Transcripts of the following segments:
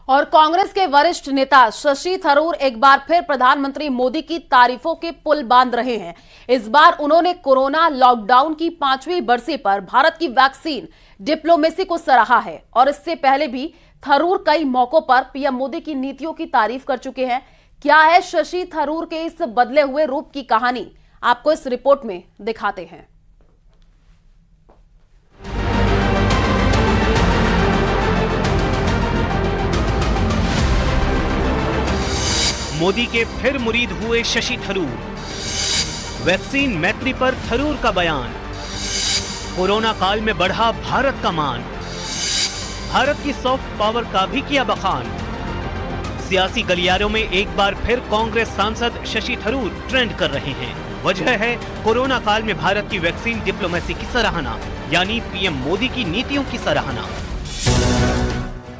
और कांग्रेस के वरिष्ठ नेता शशि थरूर एक बार फिर प्रधानमंत्री मोदी की तारीफों के पुल बांध रहे हैं। इस बार उन्होंने कोरोना लॉकडाउन की 5वीं बरसी पर भारत की वैक्सीन डिप्लोमेसी को सराहा है और इससे पहले भी थरूर कई मौकों पर पीएम मोदी की नीतियों की तारीफ कर चुके हैं। क्या है शशि थरूर के इस बदले हुए रूप की कहानी, आपको इस रिपोर्ट में दिखाते हैं। मोदी के फिर मुरीद हुए शशि थरूर। वैक्सीन मैत्री पर थरूर का बयान। कोरोना काल में बढ़ा भारत का मान। भारत की सॉफ्ट पावर का भी किया बखान। सियासी गलियारों में एक बार फिर कांग्रेस सांसद शशि थरूर ट्रेंड कर रहे हैं। वजह है कोरोना काल में भारत की वैक्सीन डिप्लोमेसी की सराहना, यानी पीएम मोदी की नीतियों की सराहना।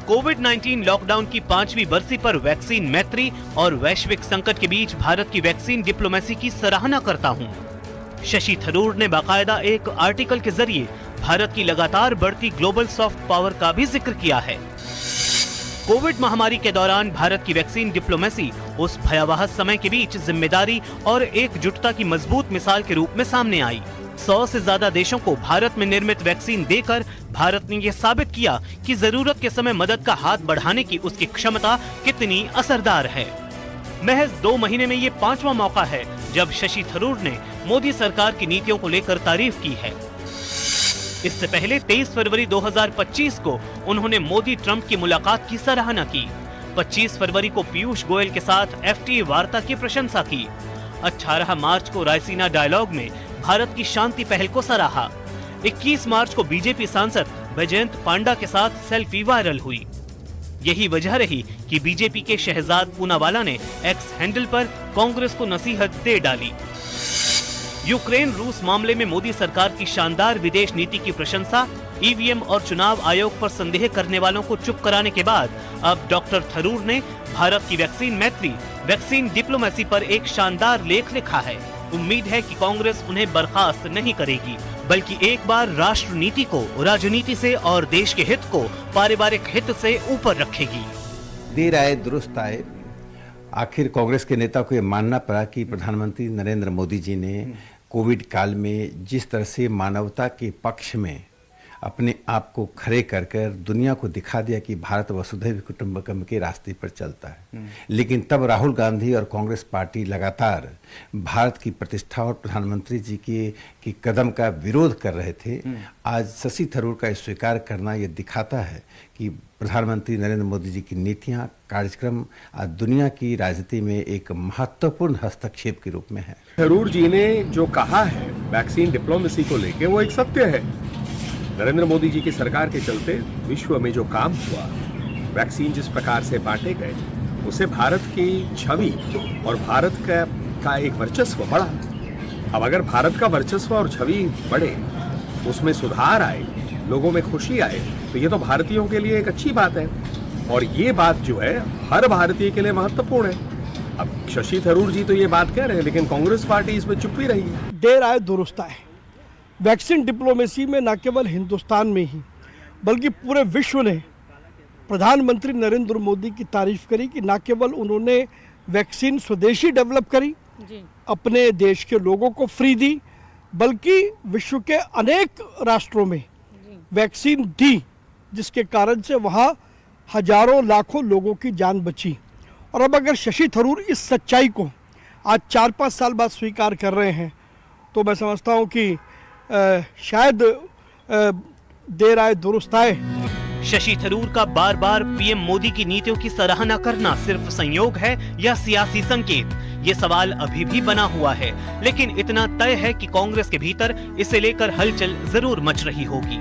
कोविड-19 लॉकडाउन की 5वीं बरसी पर वैक्सीन मैत्री और वैश्विक संकट के बीच भारत की वैक्सीन डिप्लोमेसी की सराहना करता हूं। शशि थरूर ने बाकायदा एक आर्टिकल के जरिए भारत की लगातार बढ़ती ग्लोबल सॉफ्ट पावर का भी जिक्र किया है। कोविड महामारी के दौरान भारत की वैक्सीन डिप्लोमेसी उस भयावह समय के बीच जिम्मेदारी और एकजुटता की मजबूत मिसाल के रूप में सामने आई। 100 से ज्यादा देशों को भारत में निर्मित वैक्सीन देकर भारत ने यह साबित किया कि जरूरत के समय मदद का हाथ बढ़ाने की उसकी क्षमता कितनी असरदार है। महज 2 महीने में ये 5वां मौका है जब शशि थरूर ने मोदी सरकार की नीतियों को लेकर तारीफ की है। इससे पहले 23 फरवरी 2025 को उन्होंने मोदी ट्रंप की मुलाकात की सराहना की। 25 फरवरी को पीयूष गोयल के साथ FTA वार्ता की प्रशंसा की। 18 मार्च को रायसीना डायलॉग में भारत की शांति पहल को सराहा। 21 मार्च को बीजेपी सांसद बैजयंत पांडा के साथ सेल्फी वायरल हुई। यही वजह रही कि बीजेपी के शहजाद पूनावाला ने एक्स हैंडल पर कांग्रेस को नसीहत दे डाली। यूक्रेन रूस मामले में मोदी सरकार की शानदार विदेश नीति की प्रशंसा, ईवीएम और चुनाव आयोग पर संदेह करने वालों को चुप कराने के बाद अब डॉक्टर थरूर ने भारत की वैक्सीन मैत्री, वैक्सीन डिप्लोमेसी पर एक शानदार लेख लिखा है। उम्मीद है कि कांग्रेस उन्हें बर्खास्त नहीं करेगी, बल्कि एक बार राष्ट्र नीति को राजनीति से और देश के हित को पारिवारिक हित से ऊपर रखेगी। देर आए दुरुस्त आए। आखिर कांग्रेस के नेता को यह मानना पड़ा कि प्रधानमंत्री नरेंद्र मोदी जी ने कोविड काल में जिस तरह से मानवता के पक्ष में अपने आप को खड़े कर कर दुनिया को दिखा दिया कि भारत वसुधैव कुटुंबकम के रास्ते पर चलता है। लेकिन तब राहुल गांधी और कांग्रेस पार्टी लगातार भारत की प्रतिष्ठा और प्रधानमंत्री जी की कदम का विरोध कर रहे थे। आज शशि थरूर का स्वीकार करना ये दिखाता है कि प्रधानमंत्री नरेंद्र मोदी जी की नीतियां, कार्यक्रम आज दुनिया की राजनीति में एक महत्वपूर्ण हस्तक्षेप के रूप में है। थरूर जी ने जो कहा है वैक्सीन डिप्लोमेसी को लेके, वो एक सत्य है। नरेंद्र मोदी जी की सरकार के चलते विश्व में जो काम हुआ, वैक्सीन जिस प्रकार से बांटे गए, उसे भारत की छवि और भारत का एक वर्चस्व बढ़ा। अब अगर भारत का वर्चस्व और छवि बढ़े, उसमें सुधार आए, लोगों में खुशी आए, तो ये तो भारतीयों के लिए एक अच्छी बात है। और ये बात जो है हर भारतीय के लिए महत्वपूर्ण है। अब शशि थरूर जी तो ये बात कह रहे हैं, लेकिन कांग्रेस पार्टी इसमें चुप ही रही है। देर आए दुरुस्त आए। वैक्सीन डिप्लोमेसी में न केवल हिंदुस्तान में ही बल्कि पूरे विश्व ने प्रधानमंत्री नरेंद्र मोदी की तारीफ करी कि न केवल उन्होंने वैक्सीन स्वदेशी डेवलप करी, अपने देश के लोगों को फ्री दी, बल्कि विश्व के अनेक राष्ट्रों में वैक्सीन दी, जिसके कारण से वहाँ हजारों लाखों लोगों की जान बची। और अब अगर शशि थरूर इस सच्चाई को आज 4-5 साल बाद स्वीकार कर रहे हैं, तो मैं समझता हूँ कि शायद देर आए दुरुस्त आए। शशि थरूर का बार बार पीएम मोदी की नीतियों की सराहना करना सिर्फ संयोग है या सियासी संकेत, ये सवाल अभी भी बना हुआ है। लेकिन इतना तय है कि कांग्रेस के भीतर इसे लेकर हलचल जरूर मच रही होगी।